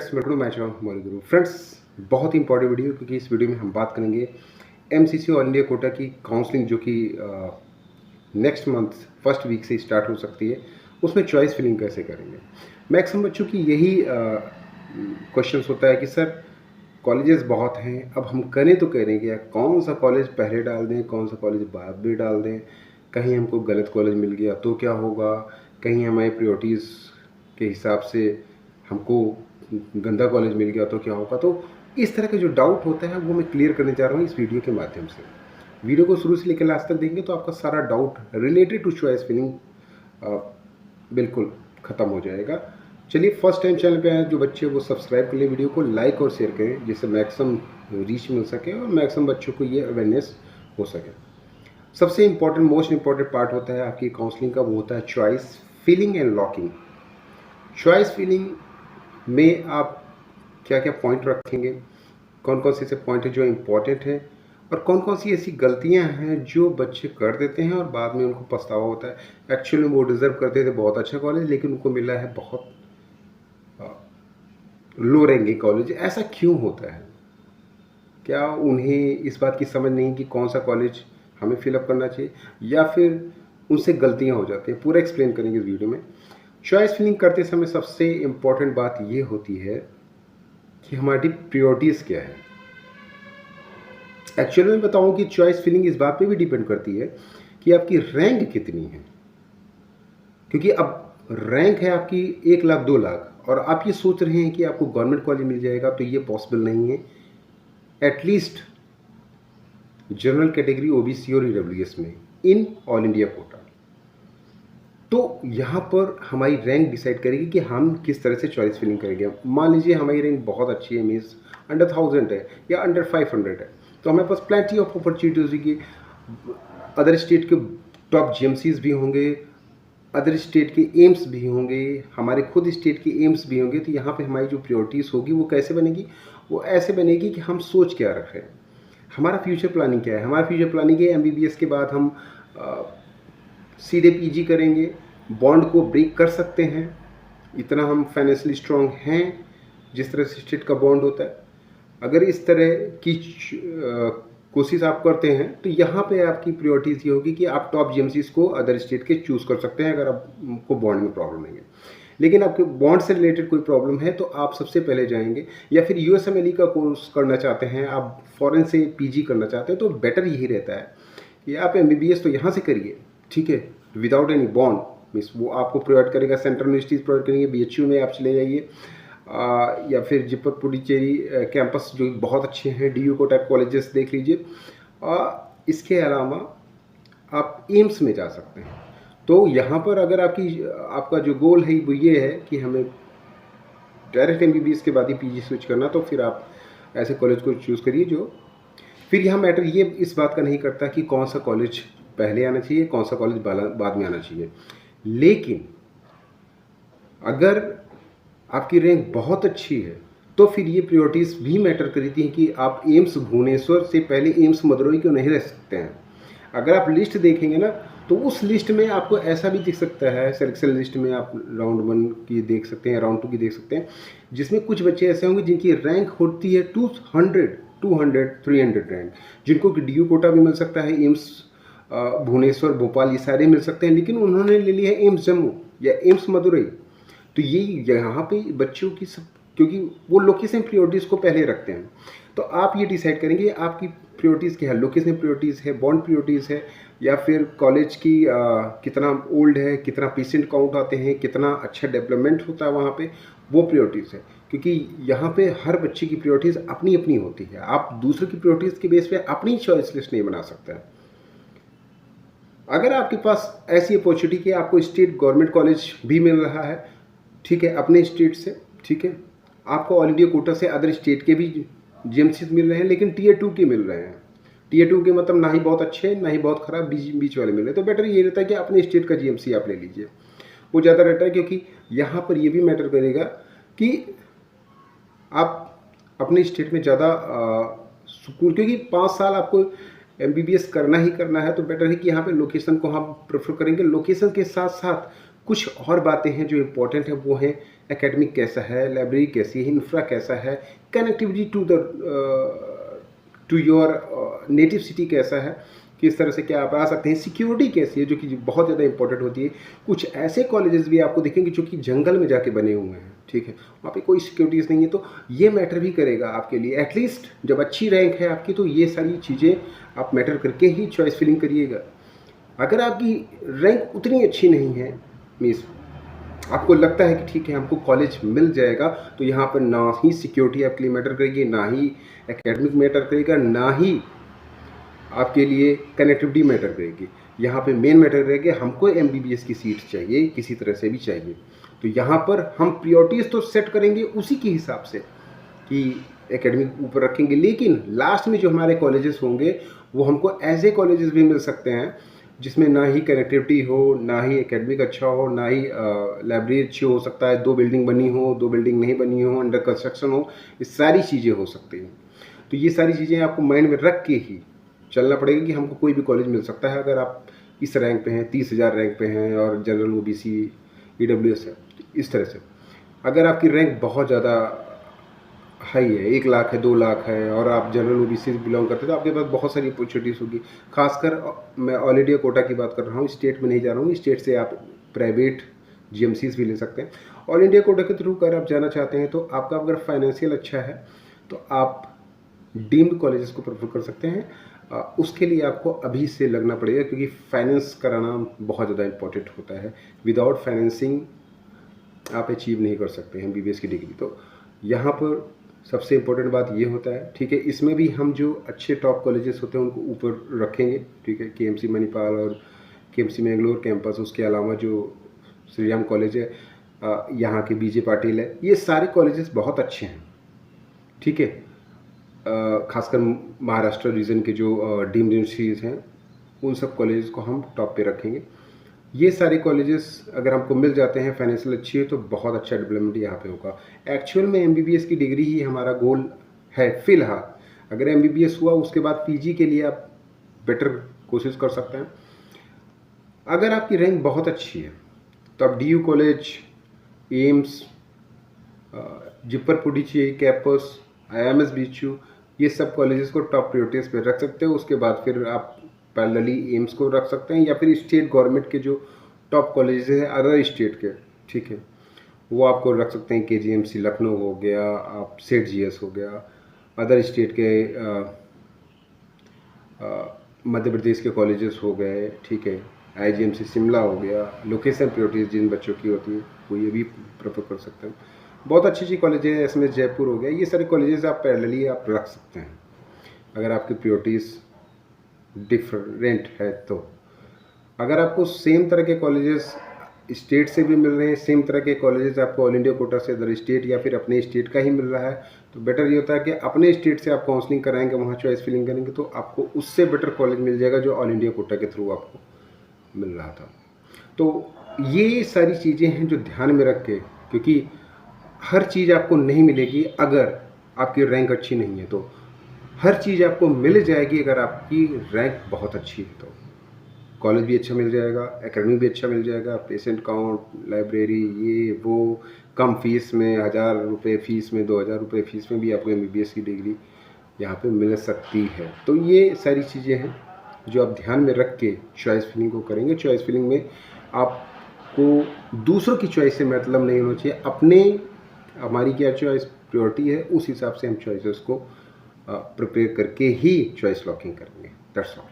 Friends, मैं मैं मौली गुरु। Friends, बहुत ही इंपॉर्टेंट वीडियो, क्योंकि इस वीडियो में हम बात करेंगे एमसीसी ऑल इंडिया कोटा की काउंसलिंग, जो कि नेक्स्ट मंथ फर्स्ट वीक से स्टार्ट हो सकती है। उसमें चॉइस फिलिंग कैसे करेंगे। मैक्सिमम बच्चों की यही क्वेश्चन होता है कि सर कॉलेजेस बहुत हैं, अब हम करें तो करें क्या, कौन सा कॉलेज पहले डाल दें, कौन सा कॉलेज बाद में डाल दें, कहीं हमको गलत कॉलेज मिल गया तो क्या होगा, कहीं हमारी प्रायोरिटीज़ के हिसाब से हमको गंदा कॉलेज मिल गया तो क्या होगा। तो इस तरह का जो डाउट होता है वो मैं क्लियर करने जा रहा हूँ इस वीडियो के माध्यम से। वीडियो को शुरू से लेकर लास्ट तक देखेंगे तो आपका सारा doubt related to choice filling बिल्कुल ख़त्म हो जाएगा। चलिए, फर्स्ट टाइम चैनल पे आए जो बच्चे वो सब्सक्राइब कर लें, वीडियो को लाइक और शेयर करें, जिससे मैक्सिमम रीच मिल सके और मैक्सिमम बच्चों को ये अवेयरनेस हो सके। सबसे इम्पॉर्टेंट, मोस्ट इम्पॉर्टेंट पार्ट होता है आपकी काउंसलिंग का, वो होता है choice filling and locking. Choice filling में आप क्या क्या पॉइंट रखेंगे, कौन कौन से ऐसे पॉइंट हैं जो इम्पोर्टेंट हैं, और कौन कौन सी ऐसी गलतियां हैं जो बच्चे कर देते हैं और बाद में उनको पछतावा होता है। एक्चुअली वो डिज़र्व करते थे बहुत अच्छा कॉलेज, लेकिन उनको मिला है बहुत लो रैंकिंग कॉलेज। ऐसा क्यों होता है? क्या उन्हें इस बात की समझ नहीं कि कौन सा कॉलेज हमें फिलअप करना चाहिए, या फिर उनसे गलतियां हो जाती हैं? पूरा एक्सप्लेन करेंगे इस वीडियो में। चॉइस फिलिंग करते समय सबसे इम्पॉर्टेंट बात ये होती है कि हमारी प्रायोरिटीज़ क्या है। एक्चुअली मैं बताऊं कि चॉइस फिलिंग इस बात पे भी डिपेंड करती है कि आपकी रैंक कितनी है, क्योंकि अब रैंक है आपकी 1 लाख 2 लाख और आप ये सोच रहे हैं कि आपको गवर्नमेंट कॉलेज मिल जाएगा, तो ये पॉसिबल नहीं है। एटलीस्ट जनरल कैटेगरी, ओबीसी और ईडब्ल्यूएस में इन ऑल इंडिया कोटा। तो यहाँ पर हमारी रैंक डिसाइड करेगी कि हम किस तरह से चॉइस फिलिंग करेंगे। मान लीजिए हमारी रैंक बहुत अच्छी है, मीन्स अंडर 1000 है या अंडर 500 है, तो हमारे पास प्लेंटी ऑफ अपॉर्चुनिटीज होगी। अदर स्टेट के टॉप जीएमसीज भी होंगे, अदर स्टेट के एम्स भी होंगे, हमारे खुद स्टेट के एम्स भी होंगे। तो यहाँ पे हमारी जो प्रायोरिटीज़ होगी वो कैसे बनेगी? वो ऐसे बनेगी कि हम सोच क्या रख रहे हैं, हमारा फ्यूचर प्लानिंग क्या है। हमारा फ्यूचर प्लानिंग है एमबीबीएस के बाद हम सीधे पीजी करेंगे, बॉन्ड को ब्रेक कर सकते हैं, इतना हम फाइनेंशियली स्ट्रांग हैं जिस तरह से स्टेट का बॉन्ड होता है। अगर इस तरह की कोशिश आप करते हैं तो यहाँ पे आपकी प्रायोरिटीज़ ये होगी कि आप टॉप जीएमसीज को अदर स्टेट के चूज़ कर सकते हैं अगर आपको बॉन्ड में प्रॉब्लम नहीं है। लेकिन आपके बॉन्ड से रिलेटेड कोई प्रॉब्लम है तो आप सबसे पहले जाएंगे, या फिर यूएसएमएलई का कोर्स करना चाहते हैं, आप फॉरेन से पीजी करना चाहते हैं, तो बेटर यही रहता है कि आप एमबीबीएस तो यहाँ से करिए, ठीक है, विदाउट एनी बॉन्ड। मीन्स वो आपको प्रोवाइड करेगा, सेंट्रल यूनिवर्सिटीज़ प्रोवाइड करेंगे, बीएचयू में आप चले जाइए, या फिर जिपर पुडुचेरी कैंपस जो बहुत अच्छे हैं, डीयू कोटा कॉलेजेस देख लीजिए। इसके अलावा आप एम्स में जा सकते हैं। तो यहाँ पर अगर आपका जो गोल है वो ये है कि हमें डायरेक्ट एमबीबीएस के बाद ही पीजी स्विच करना, तो फिर आप ऐसे कॉलेज को चूज़ करिए जो फिर यहाँ मैटर ये इस बात का नहीं करता कि कौन सा कॉलेज पहले आना चाहिए, कौन सा कॉलेज बाद में आना चाहिए। लेकिन अगर आपकी रैंक बहुत अच्छी है तो फिर ये प्रायोरिटीज़ भी मैटर करती हैं कि आप एम्स भुवनेश्वर से पहले एम्स मदुरई क्यों नहीं रह सकते हैं। अगर आप लिस्ट देखेंगे ना तो उस लिस्ट में आपको ऐसा भी दिख सकता है, सिलेक्शन लिस्ट में आप राउंड 1 की देख सकते हैं, राउंड 2 की देख सकते हैं, जिसमें कुछ बच्चे ऐसे होंगे जिनकी रैंक होती है 200, 300 रैंक, जिनको कि डीयू कोटा भी मिल सकता है, एम्स भुवनेश्वर, भोपाल, ये सारे मिल सकते हैं, लेकिन उन्होंने ले लिया है एम्स जम्मू या एम्स मदुरई। तो ये यहाँ पे बच्चों की सब, क्योंकि वो लोकेशन प्रायोरिटीज़ को पहले रखते हैं, तो आप ये डिसाइड करेंगे आपकी प्रायोरिटीज़ क्या है। लोकेशन प्रायोरिटीज़ है, बॉन्ड प्रायोरिटीज़ है, या फिर कॉलेज की कितना ओल्ड है, कितना पेशेंट काउंट आते हैं, कितना अच्छा डेवलपमेंट होता है वहाँ पे, वो प्रायोरिटीज़ है। क्योंकि यहाँ पे हर बच्चे की प्रायोरिटीज़ अपनी अपनी होती है, आप दूसरे की प्रायोरिटीज़ के बेस पे अपनी चॉइस लिस्ट नहीं बना सकते हैं। अगर आपके पास ऐसी अपॉर्चुनिटी कि आपको स्टेट गवर्नमेंट कॉलेज भी मिल रहा है, ठीक है, अपने स्टेट से, ठीक है, आपको ऑल इंडिया कोटा से अदर स्टेट के भी जीएमसीज मिल रहे हैं, लेकिन टीयर 2 के मिल रहे हैं। टीयर 2 के मतलब ना ही बहुत अच्छे ना ही बहुत ख़राब, बीच वाले मिल रहे हैं। तो बेटर ये रहता है कि अपने स्टेट का जीएमसी आप ले लीजिए, वो ज़्यादा रहता है। क्योंकि यहाँ पर ये भी मैटर करेगा कि आप अपने स्टेट में ज़्यादा सुकून, क्योंकि 5 साल आपको एमबीबीएस करना ही करना है, तो बेटर है कि यहाँ पे लोकेशन को हम प्रेफर करेंगे। लोकेशन के साथ साथ कुछ और बातें हैं जो इम्पोर्टेंट है, वो है एकेडमिक कैसा है, लाइब्रेरी कैसी है, इंफ्रा कैसा है, connectivity to your native city कैसा है, किस तरह से क्या आप आ सकते हैं, सिक्योरिटी कैसी है जो कि बहुत ज़्यादा इंपॉर्टेंट होती है। कुछ ऐसे कॉलेजेस भी आपको दिखेंगे जो कि जंगल में जाके बने हुए हैं, ठीक है, वहाँ पे कोई सिक्योरिटीज़ नहीं है, तो ये मैटर भी करेगा आपके लिए। एटलीस्ट जब अच्छी रैंक है आपकी तो ये सारी चीज़ें आप मैटर करके ही चॉइस फिलिंग करिएगा। अगर आपकी रैंक उतनी अच्छी नहीं है, मीन्स आपको लगता है कि ठीक है हमको कॉलेज मिल जाएगा, तो यहाँ पर ना ही सिक्योरिटी आपके लिए मैटर करेगी, ना ही एकेडमिक मैटर करेगा, ना ही आपके लिए कनेक्टिविटी मैटर करेगी। यहाँ पे मेन मैटर करेगा हमको एमबीबीएस की सीट चाहिए, किसी तरह से भी चाहिए। तो यहाँ पर हम प्रायोरिटीज़ तो सेट करेंगे उसी के हिसाब से कि एकेडमिक ऊपर रखेंगे, लेकिन लास्ट में जो हमारे कॉलेजेस होंगे वो हमको ऐसे कॉलेजेस भी मिल सकते हैं जिसमें ना ही कनेक्टिविटी हो, ना ही एकेडमिक अच्छा हो, ना ही लाइब्रेरी अच्छी हो सकता है, 2 बिल्डिंग बनी हो, 2 बिल्डिंग नहीं बनी हो, अंडर कंस्ट्रक्शन हो, ये सारी चीज़ें हो सकती हैं। तो ये सारी चीज़ें आपको माइंड में रख के ही चलना पड़ेगा कि हमको कोई भी कॉलेज मिल सकता है। अगर आप इस रैंक पे हैं, 30,000 रैंक पे हैं और जनरल ओबीसी ईडब्ल्यूएस है, इस तरह से अगर आपकी रैंक बहुत ज़्यादा हाई है, 1 लाख है, 2 लाख है और आप जनरल ओबीसी से बिलोंग करते हैं, तो आपके पास बहुत सारी अपॉर्चुनिटीज़ होगी। खासकर मैं ऑल इंडिया कोटा की बात कर रहा हूँ, स्टेट में नहीं जा रहा हूँ। स्टेट से आप प्राइवेट जीएमसीज भी ले सकते हैं। ऑल इंडिया कोटा के थ्रू अगर आप जाना चाहते हैं तो आपका अगर फाइनेंशियल अच्छा है तो आप डीम्ड कॉलेजेस को प्रेफर कर सकते हैं। उसके लिए आपको अभी से लगना पड़ेगा, क्योंकि फाइनेंस कराना बहुत ज़्यादा इम्पोर्टेंट होता है। विदाउट फाइनेंसिंग आप अचीव नहीं कर सकते हैं एमबीबीएस की डिग्री। तो यहाँ पर सबसे इम्पोर्टेंट बात ये होता है, ठीक है। इसमें भी हम जो अच्छे टॉप कॉलेजेस होते हैं उनको ऊपर रखेंगे, ठीक है। केएमसी मणिपाल और केएमसी मैंगलोर कैंपस, उसके अलावा जो श्री राम कॉलेज है, यहाँ के बीजे पाटिल है, ये सारे कॉलेजेस बहुत अच्छे हैं, ठीक है। खासकर महाराष्ट्र रीजन के जो डीम्ड यूनिवर्सिटीज़ हैं उन सब कॉलेजेस को हम टॉप पे रखेंगे। ये सारे कॉलेजेस अगर हमको मिल जाते हैं, फाइनेंशियल अच्छी है, तो बहुत अच्छा डेवलपमेंट यहाँ पे होगा। एक्चुअल में एमबीबीएस की डिग्री ही हमारा गोल है फिलहाल। अगर एमबीबीएस हुआ उसके बाद पीजी के लिए आप बेटर कोशिश कर सकते हैं। अगर आपकी रैंक बहुत अच्छी है तो आप DU college, AIIMS, JIPMER Puducherry, campus, IMS BHU, ये सब कॉलेजेस को टॉप प्रायोरिटीज़ पे रख सकते हो। उसके बाद फिर आप पैरेलली एम्स को रख सकते हैं, या फिर स्टेट गवर्नमेंट के जो टॉप कॉलेजेस हैं अदर स्टेट के, ठीक है, वो आपको रख सकते हैं। केजीएमसी लखनऊ हो गया, आप सेठ जीएस हो गया, अदर स्टेट के मध्य प्रदेश के कॉलेजेस हो गए, ठीक है। आईजीएमसी शिमला हो गया। लोकेशन प्रायोरिटीज़ जिन बच्चों की होती है वो ये भी प्रेफर कर सकते हैं। बहुत अच्छी अच्छी कॉलेज है, इसमें जयपुर हो गया, ये सारे कॉलेजेस आप पैरेलली आप रख सकते हैं अगर आपकी प्रायोरिटीज़ डिफरेंट है। तो अगर आपको सेम तरह के कॉलेजेस स्टेट से भी मिल रहे हैं, सेम तरह के कॉलेजेस आपको ऑल इंडिया कोटा से अदर स्टेट या फिर अपने स्टेट का ही मिल रहा है, तो बेटर ये होता है कि अपने स्टेट से आप काउंसलिंग कराएंगे, वहाँ चॉइस फिलिंग करेंगे, तो आपको उससे बेटर कॉलेज मिल जाएगा जो ऑल इंडिया कोटा के थ्रू आपको मिल रहा था। तो ये सारी चीज़ें हैं जो ध्यान में रख के, क्योंकि हर चीज़ आपको नहीं मिलेगी अगर आपकी रैंक अच्छी नहीं है। तो हर चीज़ आपको मिल जाएगी अगर आपकी रैंक बहुत अच्छी है। तो कॉलेज भी अच्छा मिल जाएगा, एकेडमिक भी अच्छा मिल जाएगा, पेशेंट काउंट, लाइब्रेरी, ये वो, कम फीस में, 1000 रुपये फीस में, 2000 रुपये फीस में भी आपको एमबीबीएस की डिग्री यहाँ पे मिल सकती है। तो ये सारी चीज़ें हैं जो आप ध्यान में रख के चॉइस फिलिंग को करेंगे। चॉइस फिलिंग में आपको दूसरों की चॉइस से मतलब नहीं होना चाहिए, अपने हमारी क्या चॉइस प्रायोरिटी है उस हिसाब से हम चॉइसेस को प्रिपेयर करके ही चॉइस लॉकिंग करेंगे। That's all.